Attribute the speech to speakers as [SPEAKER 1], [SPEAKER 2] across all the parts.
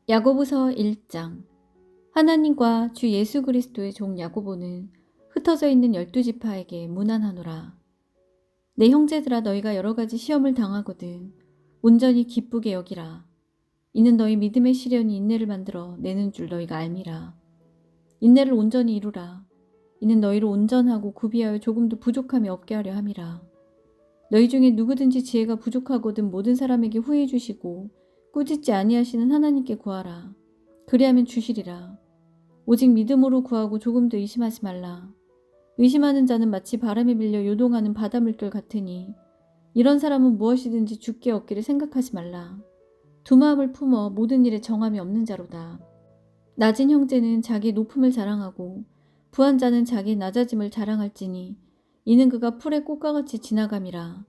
[SPEAKER 1] 야고보서 1장. 하나님과 주 예수 그리스도의 종 야고보는 흩어져 있는 12지파에게 문안하노라. 내 형제들아, 너희가 여러 가지 시험을 당하거든 온전히 기쁘게 여기라. 이는 너희 믿음의 시련이 인내를 만들어 내는 줄 너희가 알미라. 인내를 온전히 이루라. 이는 너희를 온전하고 구비하여 조금도 부족함이 없게 하려 함이라. 너희 중에 누구든지 지혜가 부족하거든 모든 사람에게 후해 주시고 꾸짖지 아니하시는 하나님께 구하라. 그리하면 주시리라. 오직 믿음으로 구하고 조금도 의심하지 말라. 의심하는 자는 마치 바람에 밀려 요동하는 바닷물결 같으니 이런 사람은 무엇이든지 주께 얻기를 생각하지 말라. 두 마음을 품어 모든 일에 정함이 없는 자로다. 낮은 형제는 자기 높음을 자랑하고 부한 자는 자기 낮아짐을 자랑할지니 이는 그가 풀의 꽃과 같이 지나감이라.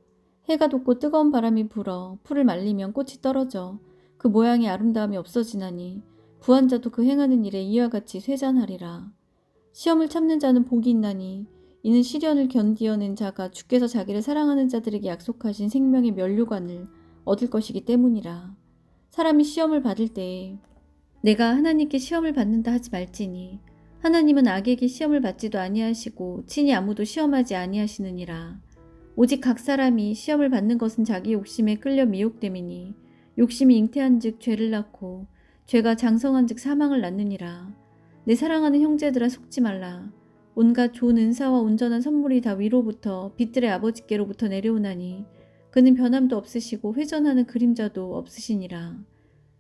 [SPEAKER 1] 해가 돋고 뜨거운 바람이 불어 풀을 말리면 꽃이 떨어져 그 모양의 아름다움이 없어지나니 부한 자도 그 행하는 일에 이와 같이 쇠잔하리라. 시험을 참는 자는 복이 있나니 이는 시련을 견디어낸 자가 주께서 자기를 사랑하는 자들에게 약속하신 생명의 면류관을 얻을 것이기 때문이라. 사람이 시험을 받을 때에 내가 하나님께 시험을 받는다 하지 말지니 하나님은 악에게 시험을 받지도 아니하시고 친히 아무도 시험하지 아니하시느니라. 오직 각 사람이 시험을 받는 것은 자기 욕심에 끌려 미혹됨이니 욕심이 잉태한즉 죄를 낳고 죄가 장성한즉 사망을 낳느니라. 내 사랑하는 형제들아, 속지 말라. 온갖 좋은 은사와 온전한 선물이 다 위로부터 빛들의 아버지께로부터 내려오나니 그는 변함도 없으시고 회전하는 그림자도 없으시니라.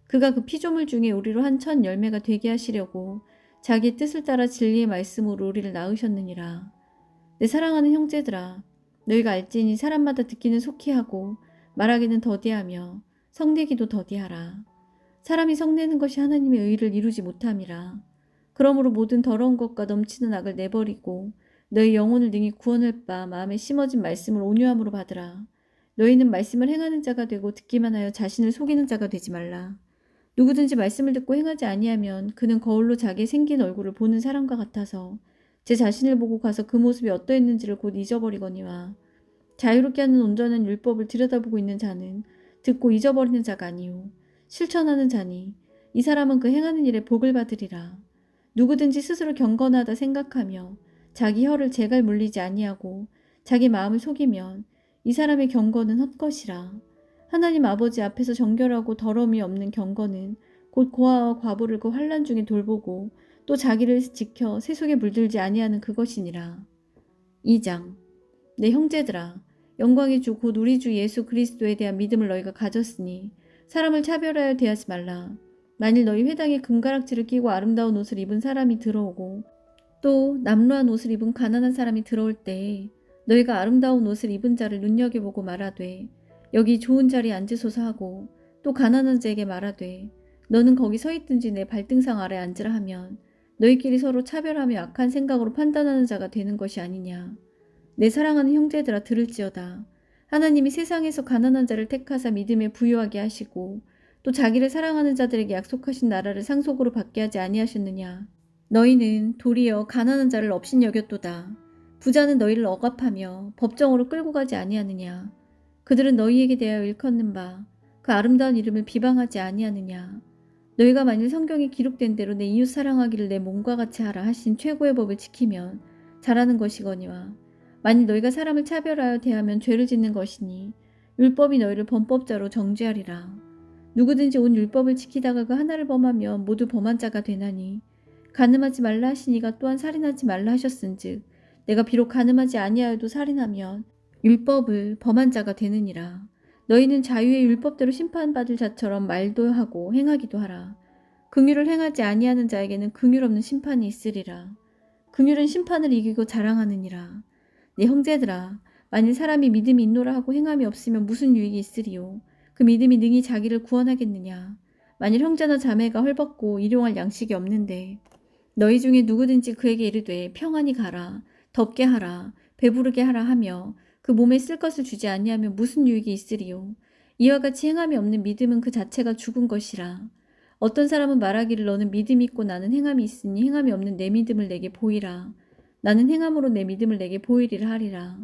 [SPEAKER 1] 그가 그 피조물 중에 우리로 한 천 열매가 되게 하시려고 자기의 뜻을 따라 진리의 말씀으로 우리를 낳으셨느니라. 내 사랑하는 형제들아, 너희가 알지니 사람마다 듣기는 속히 하고 말하기는 더디하며 성내기도 더디하라. 사람이 성내는 것이 하나님의 의를 이루지 못함이라. 그러므로 모든 더러운 것과 넘치는 악을 내버리고 너희 영혼을 능히 구원할 바 마음에 심어진 말씀을 온유함으로 받으라. 너희는 말씀을 행하는 자가 되고 듣기만 하여 자신을 속이는 자가 되지 말라. 누구든지 말씀을 듣고 행하지 아니하면 그는 거울로 자기의 생긴 얼굴을 보는 사람과 같아서 제 자신을 보고 가서 그 모습이 어떠했는지를 곧 잊어버리거니와 자유롭게 하는 온전한 율법을 들여다보고 있는 자는 듣고 잊어버리는 자가 아니요 실천하는 자니 이 사람은 그 행하는 일에 복을 받으리라. 누구든지 스스로 경건하다 생각하며 자기 혀를 제갈 물리지 아니하고 자기 마음을 속이면 이 사람의 경건은 헛것이라. 하나님 아버지 앞에서 정결하고 더러움이 없는 경건은 곧 고아와 과부를 그 환난 중에 돌보고 또 자기를 지켜 세속에 물들지 아니하는 그것이니라. 2장. 내 형제들아, 영광의 주 곧 우리 주 예수 그리스도에 대한 믿음을 너희가 가졌으니 사람을 차별하여 대하지 말라. 만일 너희 회당에 금가락지를 끼고 아름다운 옷을 입은 사람이 들어오고 또 남루한 옷을 입은 가난한 사람이 들어올 때에 너희가 아름다운 옷을 입은 자를 눈여겨보고 말하되 여기 좋은 자리에 앉으소서 하고 또 가난한 자에게 말하되 너는 거기 서 있든지 내 발등상 아래 앉으라 하면 너희끼리 서로 차별하며 악한 생각으로 판단하는 자가 되는 것이 아니냐. 내 사랑하는 형제들아, 들을지어다. 하나님이 세상에서 가난한 자를 택하사 믿음에 부유하게 하시고 또 자기를 사랑하는 자들에게 약속하신 나라를 상속으로 받게 하지 아니하셨느냐. 너희는 도리어 가난한 자를 업신여겼도다. 부자는 너희를 억압하며 법정으로 끌고 가지 아니하느냐. 그들은 너희에게 대하여 일컫는 바 그 아름다운 이름을 비방하지 아니하느냐. 너희가 만일 성경에 기록된 대로 내 이웃 사랑하기를 내 몸과 같이 하라 하신 최고의 법을 지키면 잘하는 것이거니와 만일 너희가 사람을 차별하여 대하면 죄를 짓는 것이니 율법이 너희를 범법자로 정죄하리라. 누구든지 온 율법을 지키다가 그 하나를 범하면 모두 범한 자가 되나니 간음하지 말라 하시니가 또한 살인하지 말라 하셨은즉 내가 비록 간음하지 아니하여도 살인하면 율법을 범한 자가 되느니라. 너희는 자유의 율법대로 심판받을 자처럼 말도 하고 행하기도 하라. 긍휼을 행하지 아니하는 자에게는 긍휼 없는 심판이 있으리라. 긍휼은 심판을 이기고 자랑하느니라. 내 형제들아, 만일 사람이 믿음이 있노라 하고 행함이 없으면 무슨 유익이 있으리요. 그 믿음이 능히 자기를 구원하겠느냐. 만일 형제나 자매가 헐벗고 일용할 양식이 없는데 너희 중에 누구든지 그에게 이르되 평안히 가라, 덥게 하라, 배부르게 하라 하며 그 몸에 쓸 것을 주지 아니하면 무슨 유익이 있으리요. 이와 같이 행함이 없는 믿음은 그 자체가 죽은 것이라. 어떤 사람은 말하기를 너는 믿음이 있고 나는 행함이 있으니 행함이 없는 내 믿음을 내게 보이라. 나는 행함으로 내 믿음을 내게 보이리라 하리라.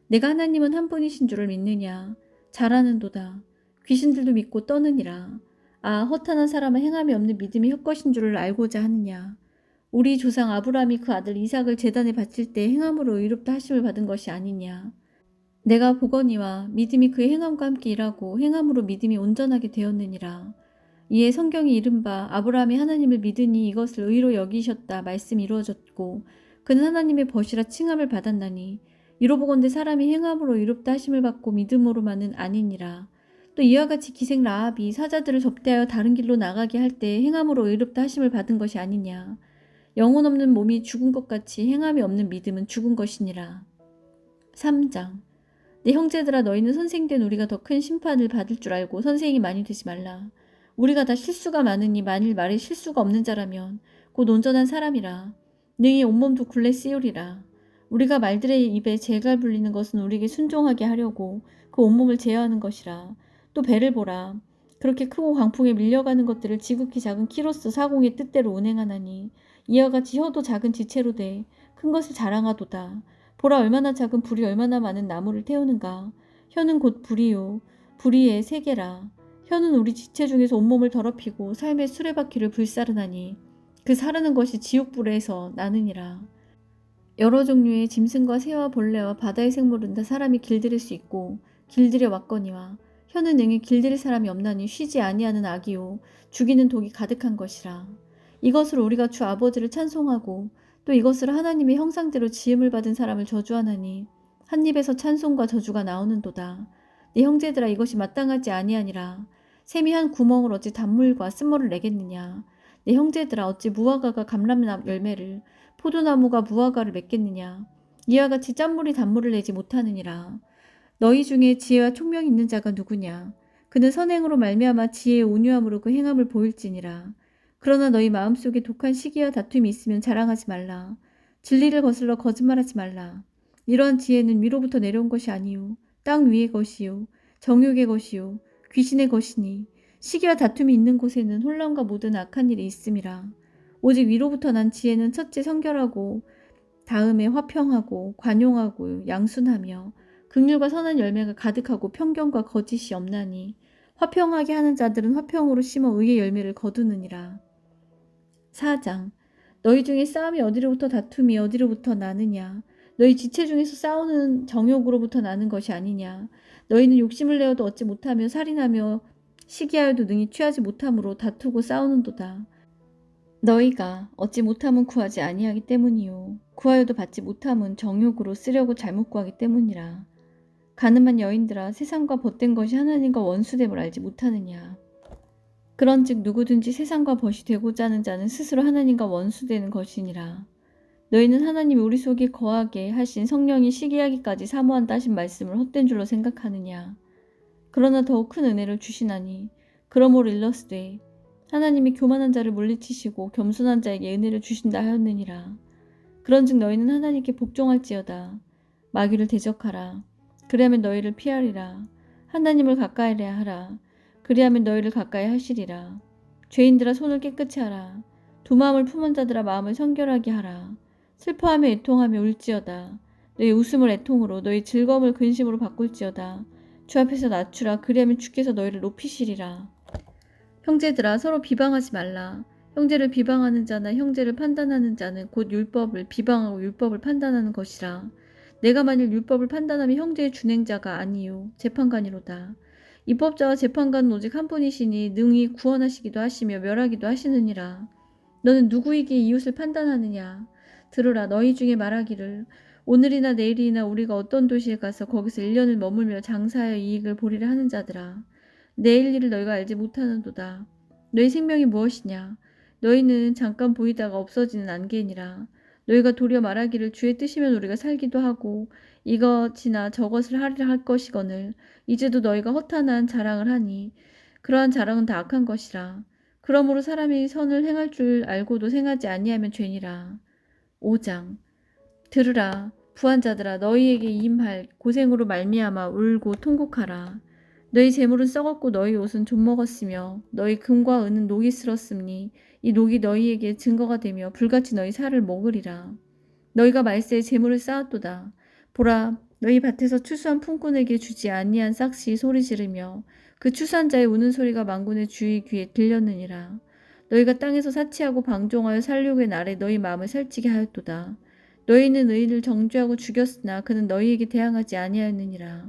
[SPEAKER 1] 내가 하나님은 한 분이신 줄을 믿느냐. 잘하는도다. 귀신들도 믿고 떠느니라. 아, 허탄한 사람은 행함이 없는 믿음이 헛것인 줄을 알고자 하느냐. 우리 조상 아브라함이 그 아들 이삭을 제단에 바칠 때 행함으로 의롭다 하심을 받은 것이 아니냐. 내가 보거니와 믿음이 그의 행함과 함께 일하고 행함으로 믿음이 온전하게 되었느니라. 이에 성경이 이른바 아브라함이 하나님을 믿으니 이것을 의로 여기셨다 말씀이 이루어졌고 그는 하나님의 벗이라 칭함을 받았나니 이로 보건대 사람이 행함으로 의롭다 하심을 받고 믿음으로만은 아니니라. 또 이와 같이 기생 라합이 사자들을 접대하여 다른 길로 나가게 할 때 행함으로 의롭다 하심을 받은 것이 아니냐. 영혼 없는 몸이 죽은 것 같이 행함이 없는 믿음은 죽은 것이니라. 3장. 내 형제들아 너희는 선생된 우리가 더 큰 심판을 받을 줄 알고 선생이 많이 되지 말라. 우리가 다 실수가 많으니 만일 말에 실수가 없는 자라면 곧 온전한 사람이라. 능히 온몸도 굴레 씌우리라. 우리가 말들의 입에 재갈 불리는 것은 우리에게 순종하게 하려고 그 온몸을 제어하는 것이라. 또 배를 보라. 그렇게 크고 강풍에 밀려가는 것들을 지극히 작은 키로스 사공의 뜻대로 운행하나니 이와 같이 혀도 작은 지체로 돼 큰 것을 자랑하도다. 보라 얼마나 작은 불이 얼마나 많은 나무를 태우는가. 혀는 곧 불이요 불의의 세계라. 혀는 우리 지체 중에서 온몸을 더럽히고 삶의 수레바퀴를 불사르나니 그 사르는 것이 지옥불에서 나느니라. 여러 종류의 짐승과 새와 벌레와 바다의 생물은 다 사람이 길들일 수 있고 길들여 왔거니와 혀는 능히 길들일 사람이 없나니 쉬지 아니하는 악이요 죽이는 독이 가득한 것이라. 이것으로 우리가 주 아버지를 찬송하고 또 이것으로 하나님의 형상대로 지음을 받은 사람을 저주하나니 한 입에서 찬송과 저주가 나오는도다. 네 형제들아 이것이 마땅하지 아니하니라. 샘이 한 구멍을 어찌 단물과 쓴물을 내겠느냐. 네 형제들아 어찌 무화과가 감람나무 열매를 포도나무가 무화과를 맺겠느냐. 이와 같이 짠물이 단물을 내지 못하느니라. 너희 중에 지혜와 총명이 있는 자가 누구냐. 그는 선행으로 말미암아 지혜의 온유함으로 그 행함을 보일지니라. 그러나 너희 마음속에 독한 시기와 다툼이 있으면 자랑하지 말라. 진리를 거슬러 거짓말하지 말라. 이러한 지혜는 위로부터 내려온 것이 아니요 땅 위의 것이요 정욕의 것이요 귀신의 것이니 시기와 다툼이 있는 곳에는 혼란과 모든 악한 일이 있음이라. 오직 위로부터 난 지혜는 첫째 성결하고 다음에 화평하고 관용하고 양순하며 긍휼과 선한 열매가 가득하고 편견과 거짓이 없나니 화평하게 하는 자들은 화평으로 심어 의의 열매를 거두느니라. 4장. 너희 중에 싸움이 어디로부터 다툼이 어디로부터 나느냐. 너희 지체 중에서 싸우는 정욕으로부터 나는 것이 아니냐. 너희는 욕심을 내어도 얻지 못하며 살인하며 시기하여도 능히 취하지 못함으로 다투고 싸우는도다. 너희가 얻지 못함은 구하지 아니하기 때문이요 구하여도 받지 못함은 정욕으로 쓰려고 잘못 구하기 때문이라. 가늠한 여인들아 세상과 벗된 것이 하나님과 원수됨을 알지 못하느냐. 그런즉 누구든지 세상과 벗이 되고자 하는 자는 스스로 하나님과 원수되는 것이니라. 너희는 하나님이 우리 속에 거하게 하신 성령이 시기하기까지 사모한다 하신 말씀을 헛된 줄로 생각하느냐. 그러나 더욱 큰 은혜를 주시나니 그러므로 일러스되 하나님이 교만한 자를 물리치시고 겸손한 자에게 은혜를 주신다 하였느니라. 그런즉 너희는 하나님께 복종할지어다. 마귀를 대적하라. 그리하면 너희를 피하리라. 하나님을 가까이하려 하라. 그리하면 너희를 가까이 하시리라. 죄인들아 손을 깨끗이 하라. 두 마음을 품은 자들아 마음을 성결하게 하라. 슬퍼하며 애통하며 울지어다. 너희 웃음을 애통으로 너희 즐거움을 근심으로 바꿀지어다. 주 앞에서 낮추라. 그리하면 주께서 너희를 높이시리라. 형제들아 서로 비방하지 말라. 형제를 비방하는 자나 형제를 판단하는 자는 곧 율법을 비방하고 율법을 판단하는 것이라. 내가 만일 율법을 판단하면 형제의 준행자가 아니요 재판관이로다. 입법자와 재판관은 오직 한 분이시니 능히 구원하시기도 하시며 멸하기도 하시느니라. 너는 누구에게 이웃을 판단하느냐. 들으라. 너희 중에 말하기를 오늘이나 내일이나 우리가 어떤 도시에 가서 거기서 1년을 머물며 장사하여 이익을 보리라 하는 자들아. 내일 일을 너희가 알지 못하는도다. 너희 생명이 무엇이냐. 너희는 잠깐 보이다가 없어지는 안개니라. 너희가 도리어 말하기를 주의 뜻이면 우리가 살기도 하고 이것이나 저것을 하리라 할 것이거늘 이제도 너희가 허탄한 자랑을 하니 그러한 자랑은 다 악한 것이라. 그러므로 사람이 선을 행할 줄 알고도 행하지 아니하면 죄니라. 5장. 들으라. 부한 자들아 너희에게 임할 고생으로 말미암아 울고 통곡하라. 너희 재물은 썩었고 너희 옷은 좀먹었으며 너희 금과 은은 녹이 슬었으니 이 녹이 너희에게 증거가 되며 불같이 너희 살을 먹으리라. 너희가 말세에 재물을 쌓았도다. 보라 너희 밭에서 추수한 품꾼에게 주지 아니한 싹시 소리 지르며 그 추수한 자의 우는 소리가 만군의 주의 귀에 들렸느니라. 너희가 땅에서 사치하고 방종하여 살육의 날에 너희 마음을 살찌게 하였도다. 너희는 의인을 정죄하고 죽였으나 그는 너희에게 대항하지 아니하였느니라.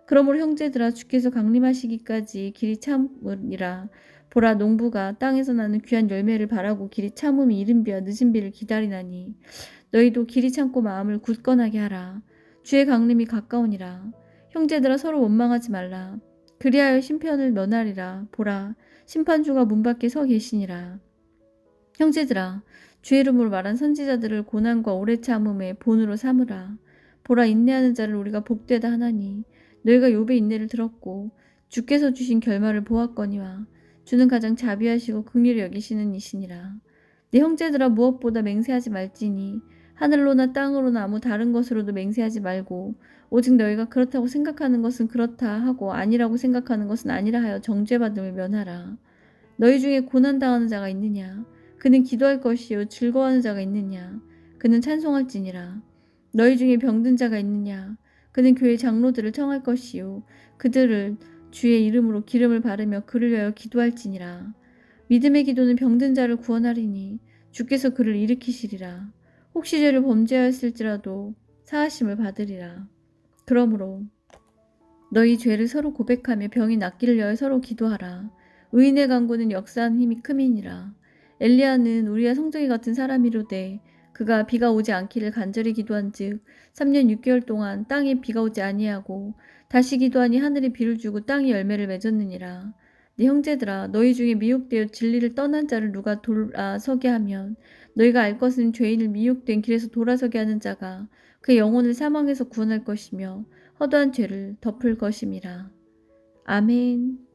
[SPEAKER 1] 그러므로 형제들아 주께서 강림하시기까지 길이 참으리라. 보라 농부가 땅에서 나는 귀한 열매를 바라고 길이 참음이 이른 비와 늦은 비를 기다리나니 너희도 길이 참고 마음을 굳건하게 하라. 주의 강림이 가까우니라. 형제들아 서로 원망하지 말라. 그리하여 심판을 면하리라. 보라 심판주가 문 밖에 서 계시니라. 형제들아 주의 이름으로 말한 선지자들을 고난과 오래 참음의 본으로 삼으라. 보라 인내하는 자를 우리가 복되다 하나니 너희가 욥의 인내를 들었고 주께서 주신 결말을 보았거니와 주는 가장 자비하시고 긍휼히 여기시는 이시니라. 내 형제들아 무엇보다 맹세하지 말지니 하늘로나 땅으로나 아무 다른 것으로도 맹세하지 말고 오직 너희가 그렇다고 생각하는 것은 그렇다 하고 아니라고 생각하는 것은 아니라 하여 정죄받음을 면하라. 너희 중에 고난당하는 자가 있느냐? 그는 기도할 것이요 즐거워하는 자가 있느냐? 그는 찬송할지니라. 너희 중에 병든 자가 있느냐? 그는 교회 장로들을 청할 것이요 그들을 주의 이름으로 기름을 바르며 그를 위하여 기도할지니라. 믿음의 기도는 병든 자를 구원하리니 주께서 그를 일으키시리라. 혹시 죄를 범죄하였을지라도 사하심을 받으리라. 그러므로 너희 죄를 서로 고백하며 병이 낫기를 위하여 서로 기도하라. 의인의 간구는 역사하는 힘이 큼이니라. 엘리야는 우리와 성정이 같은 사람이로되 그가 비가 오지 않기를 간절히 기도한즉 3년 6개월 동안 땅에 비가 오지 아니하고 다시 기도하니 하늘이 비를 주고 땅이 열매를 맺었느니라. 네 형제들아 너희 중에 미혹되어 진리를 떠난 자를 누가 돌아서게 하면 너희가 알 것은 죄인을 미혹된 길에서 돌아서게 하는 자가 그 영혼을 사망에서 구원할 것이며 허다한 죄를 덮을 것임이라. 아멘.